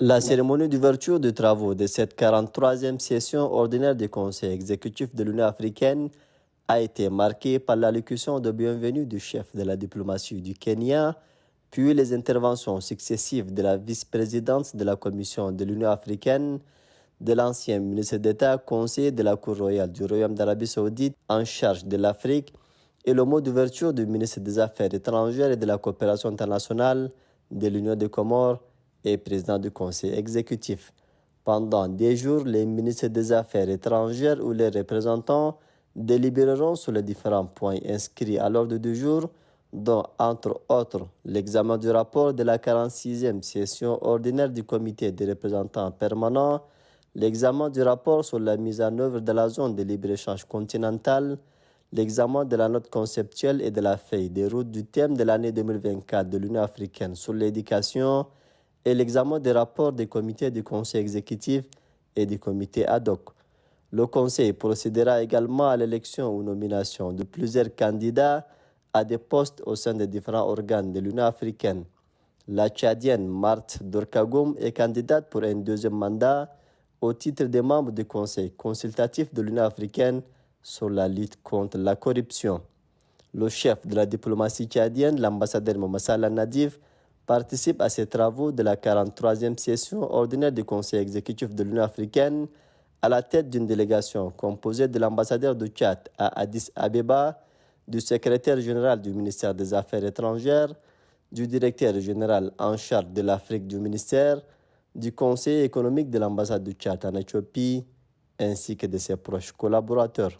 La cérémonie d'ouverture des travaux de cette 43e session ordinaire du Conseil exécutif de l'Union africaine a été marquée par l'allocution de bienvenue du chef de la diplomatie du Kenya, puis les interventions successives de la vice-présidente de la Commission de l'Union africaine, de l'ancien ministre d'État conseiller de la Cour royale du Royaume d'Arabie saoudite en charge de l'Afrique et le mot d'ouverture du ministre des Affaires étrangères et de la coopération internationale de l'Union des Comores et président du Conseil exécutif. Pendant des jours, les ministres des Affaires étrangères ou les représentants délibéreront sur les différents points inscrits à l'ordre du jour, dont, entre autres, l'examen du rapport de la 46e session ordinaire du comité des représentants permanents, l'examen du rapport sur la mise en œuvre de la zone de libre-échange continentale, l'examen de la note conceptuelle et de la feuille de route du thème de l'année 2024 de l'Union africaine sur l'éducation et l'examen des rapports des comités du Conseil exécutif et du comité ad hoc. Le Conseil procédera également à l'élection ou nomination de plusieurs candidats à des postes au sein des différents organes de l'Union africaine. La Tchadienne Marthe Dorkagoum est candidate pour un deuxième mandat au titre des membres du Conseil consultatif de l'Union africaine sur la lutte contre la corruption. Le chef de la diplomatie tchadienne, l'ambassadeur Momassala Nadif, participe à ces travaux de la 43e session ordinaire du Conseil exécutif de l'Union africaine à la tête d'une délégation composée de l'ambassadeur du Tchad à Addis Abeba, du secrétaire général du ministère des Affaires étrangères, du directeur général en charge de l'Afrique du ministère, du conseiller économique de l'ambassade du Tchad en Éthiopie, ainsi que de ses proches collaborateurs.